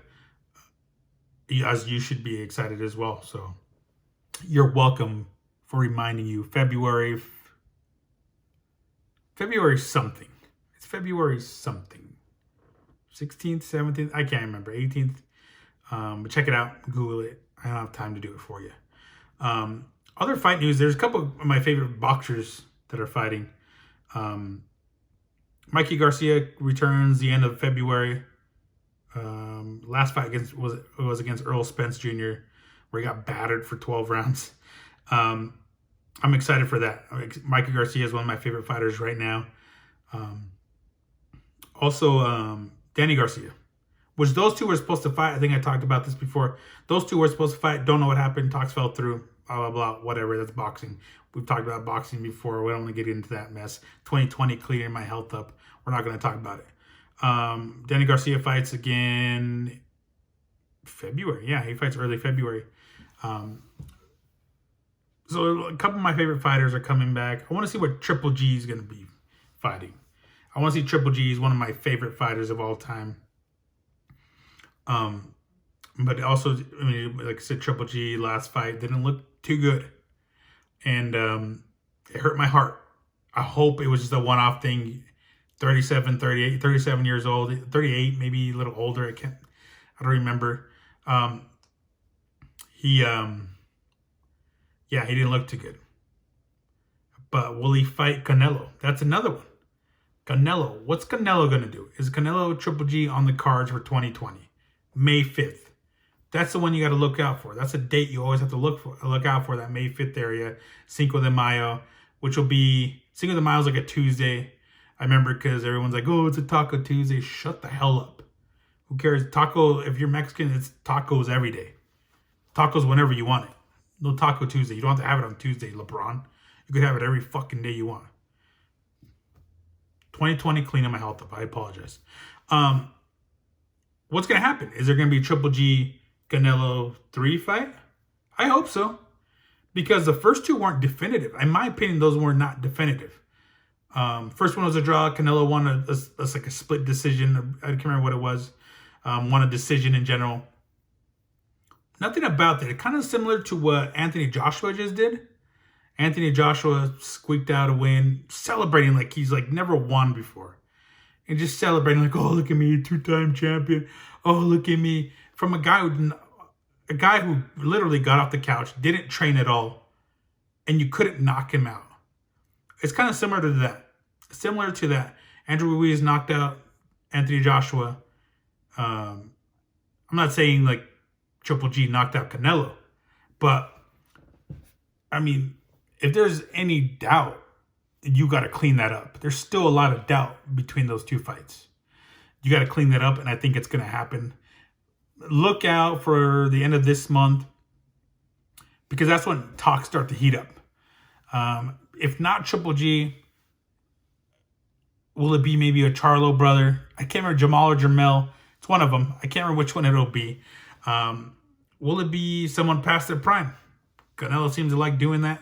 Speaker 1: As you should be excited as well. So you're welcome for reminding you. February something. It's February something. 16th, 17th, I can't remember. 18th. But check it out. Google it. I don't have time to do it for you. Other fight news, there's a couple of my favorite boxers that are fighting. Mikey Garcia returns the end of February. Last fight was against Earl Spence Jr., where he got battered for 12 rounds. I'm excited for that. Mikey Garcia is one of my favorite fighters right now. Also, Danny Garcia, which those two were supposed to fight. I think I talked about this before. Those two were supposed to fight. Don't know what happened. Talks fell through. Blah, blah, blah. Whatever. That's boxing. We've talked about boxing before. We don't want to get into that mess. 2020 clearing my health up. We're not going to talk about it. Danny Garcia fights again February. Yeah, he fights early February. So a couple of my favorite fighters are coming back. I want to see what Triple G is going to be fighting. I want to see Triple G. He's one of my favorite fighters of all time. But also, like I said, Triple G last fight didn't look too good. And it hurt my heart. I hope it was just a one-off thing. 37 years old, 38, maybe a little older. I don't remember. He didn't look too good. But will he fight Canelo? That's another one. Canelo. What's Canelo going to do? Is Canelo Triple G on the cards for 2020? May 5th. That's the one you got to look out for. That's a date you always have to look out for, that May 5th area. Cinco de Mayo, which will be, Cinco de Mayo is like a Tuesday. I remember because everyone's like, oh, it's a Taco Tuesday. Shut the hell up. Who cares? Taco, if you're Mexican, it's tacos every day. Tacos whenever you want it. No Taco Tuesday. You don't have to have it on Tuesday, LeBron. You could have it every fucking day you want. 2020, cleaning my health up. I apologize. What's going to happen? Is there going to be a Triple G Canelo 3 fight? I hope so. Because the first two weren't definitive. In my opinion, those were not definitive. First one was a draw. Canelo won a split decision. I can't remember what it was. Won a decision in general. Nothing about that. It's kind of similar to what Anthony Joshua just did. Anthony Joshua squeaked out a win, celebrating like he's like never won before. And just celebrating like, oh, look at me, 2-time champion. Oh, look at me. From a guy who literally got off the couch, didn't train at all, and you couldn't knock him out. It's kind of similar to that. Andrew Ruiz knocked out Anthony Joshua. I'm not saying like Triple G knocked out Canelo, but I mean, if there's any doubt, you got to clean that up. There's still a lot of doubt between those two fights. You got to clean that up, and I think it's going to happen. Look out for the end of this month. because that's when talks start to heat up. If not Triple G, will it be maybe a Charlo brother? I can't remember, Jamal or Jamel. It's one of them. I can't remember which one it'll be. Will it be someone past their prime? Canelo seems to like doing that.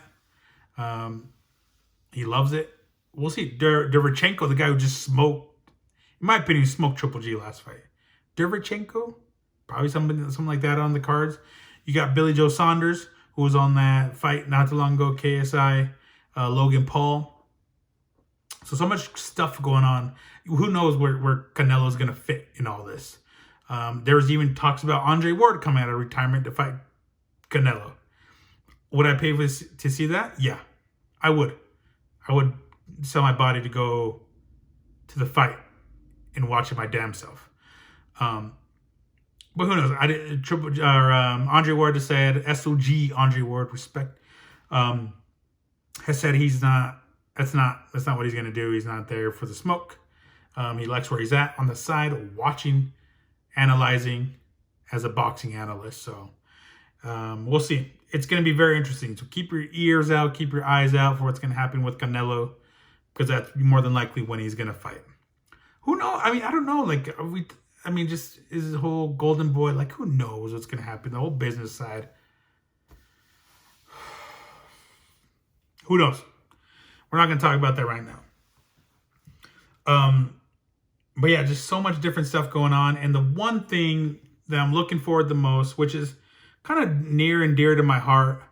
Speaker 1: He loves it. We'll see. Derevchenko, the guy who just smoked, in my opinion, smoked Triple G last fight. Derevchenko, probably something like that on the cards. You got Billy Joe Saunders, who was on that fight not too long ago, KSI, Logan Paul. So much stuff going on. Who knows where Canelo's going to fit in all this. There was even talks about Andre Ward coming out of retirement to fight Canelo. Would I pay to see that? Yeah, I would. I would sell my body to go to the fight and watch it my damn self. But who knows? Andre Ward has said, SOG Andre Ward, respect, has said he's not. That's not what he's gonna do. He's not there for the smoke. He likes where he's at on the side, watching, analyzing as a boxing analyst. So we'll see. It's gonna be very interesting. So keep your ears out, keep your eyes out for what's gonna happen with Canelo, because that's more than likely when he's gonna fight. Who knows? I mean, I don't know. Like just is the whole Golden Boy. Like, who knows what's gonna happen? The whole business side. Who knows? We're not going to talk about that right now. But yeah, just so much different stuff going on. And the one thing that I'm looking forward the most, which is kind of near and dear to my heart,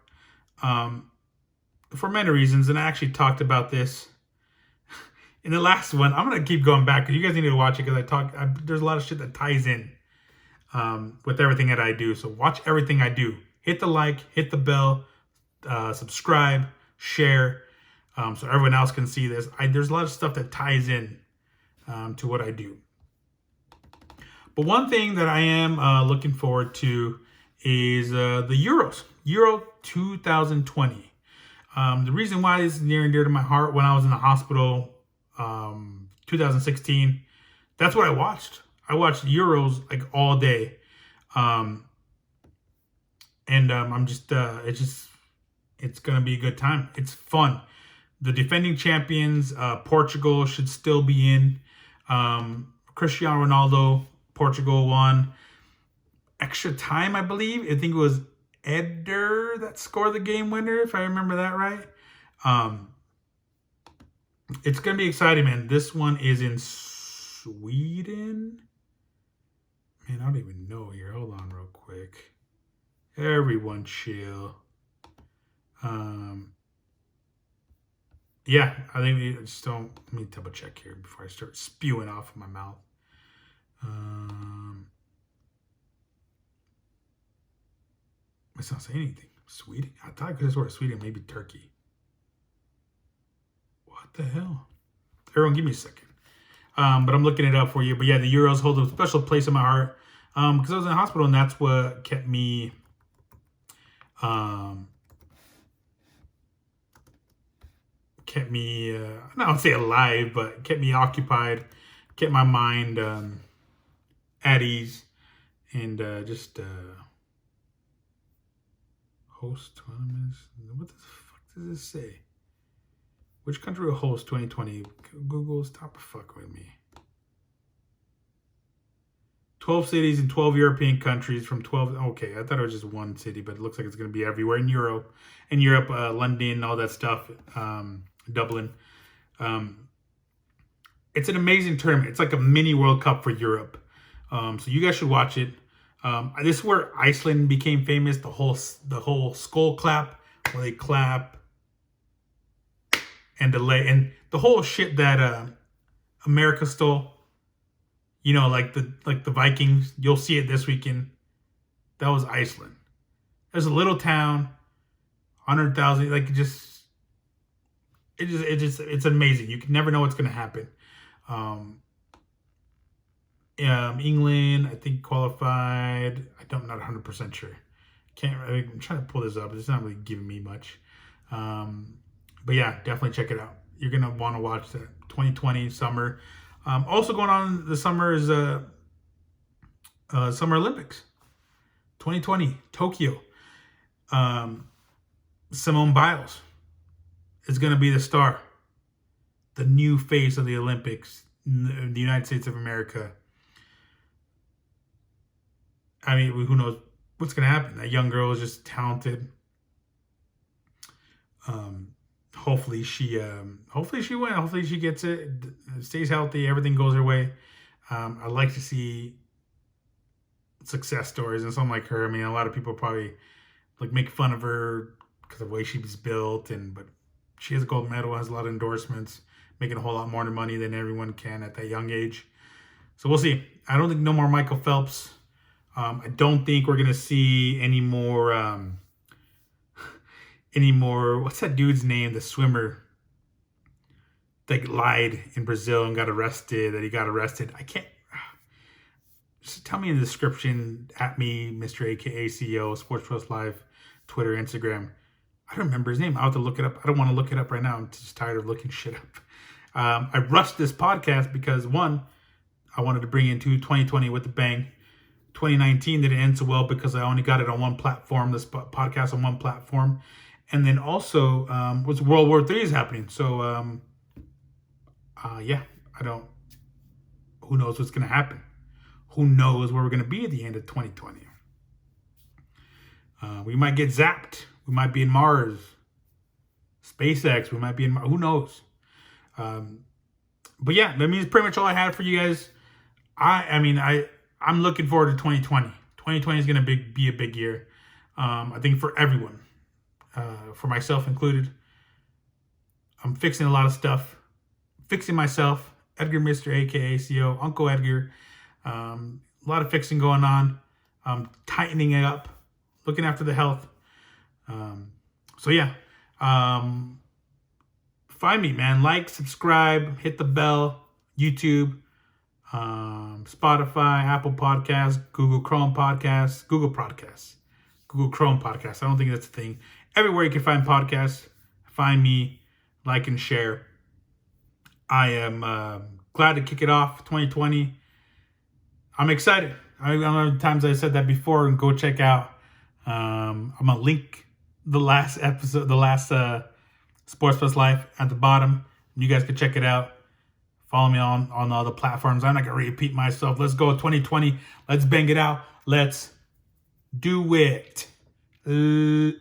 Speaker 1: for many reasons, and I actually talked about this in the last one. I'm going to keep going back because you guys need to watch it, because there's a lot of shit that ties in with everything that I do. So watch everything I do. Hit the like, hit the bell, subscribe, share, so everyone else can see this. There's a lot of stuff that ties in to what I do. But one thing that I am looking forward to is the Euros. Euro 2020. The reason why this is near and dear to my heart, when I was in the hospital 2016, that's what I watched. I watched Euros like all day. I'm just, it's going to be a good time. It's fun. The defending champions, Portugal, should still be in. Cristiano Ronaldo, Portugal won. Extra time, I believe. I think it was Eder that scored the game winner, if I remember that right. It's going to be exciting, man. This one is in Sweden. Man, I don't even know here. Hold on real quick. Everyone chill. Yeah, I think we just don't. Let me double check here before I start spewing off of my mouth. It's not saying anything. Sweden? I thought I could have sworn Sweden, maybe Turkey. What the hell? Everyone, give me a second. But I'm looking it up for you. But yeah, the Euros hold a special place in my heart. Because I was in the hospital, and that's what kept me I don't say alive, but kept me occupied, kept my mind at ease, and just host tournaments. What the fuck does this say? Which country will host 2020? Google, stop fucking with me. 12 cities in 12 European countries from 12. Okay, I thought it was just one city, but it looks like it's going to be everywhere in Europe. In Europe, London, all that stuff, Dublin. It's an amazing tournament. It's like a mini World Cup for Europe. So you guys should watch it. This is where Iceland became famous. The whole skull clap, where they clap and delay, and the whole shit that America stole. You know, like the Vikings. You'll see it this weekend. That was Iceland. There's a little town, 100,000. Like it's amazing. You can never know what's gonna happen. England, I think, qualified. I'm not 100% sure. I'm trying to pull this up. It's not really giving me much. But yeah, definitely check it out. You're gonna want to watch that 2020 summer. Also going on this summer is Summer Olympics 2020 Tokyo. Simone Biles is going to be the star, the new face of the Olympics, in the United States of America. I mean, who knows what's going to happen? That young girl is just talented. Hopefully she wins. Hopefully she gets it, stays healthy, everything goes her way. I like to see success stories and someone like her. I mean, a lot of people probably like make fun of her because of the way she's built, but she has a gold medal, has a lot of endorsements, making a whole lot more money than everyone can at that young age. So we'll see. I don't think no more Michael Phelps. I don't think we're gonna see any more. What's that dude's name? The swimmer that lied in Brazil and got arrested. I can't. Just tell me in the description at me, Mr. AKA CEO, Sports Plus Live, Twitter, Instagram. I don't remember his name. I'll have to look it up. I don't want to look it up right now. I'm just tired of looking shit up. I rushed this podcast because, one, I wanted to bring into 2020 with a bang. 2019 didn't end so well because I only got it on one platform, this podcast on one platform. And then also, was World War III is happening. So, who knows what's going to happen? Who knows where we're going to be at the end of 2020? We might get zapped. We might be in Mars. SpaceX. We might be in Mars. Who knows? But yeah, that means pretty much all I had for you guys. I'm looking forward to 2020. 2020 is going to be a big year. I think for everyone, for myself included. I'm fixing a lot of stuff. Fixing myself. Edgar, Mr. AKA CEO, Uncle Edgar. A lot of fixing going on. Tightening it up. Looking after the health. Find me, man. Like, subscribe, hit the bell. YouTube, Spotify, Apple Podcasts, Google Chrome Podcasts. I don't think that's a thing. Everywhere you can find podcasts, find me, like and share. I am glad to kick it off 2020. I'm excited. I don't know how many times I said that before, and go check out. I'm going to link the last episode, Sports Plus Life at the bottom. You guys can check it out. Follow me on all the platforms. I'm not going to repeat myself. Let's go 2020. Let's bang it out. Let's do it. Lit.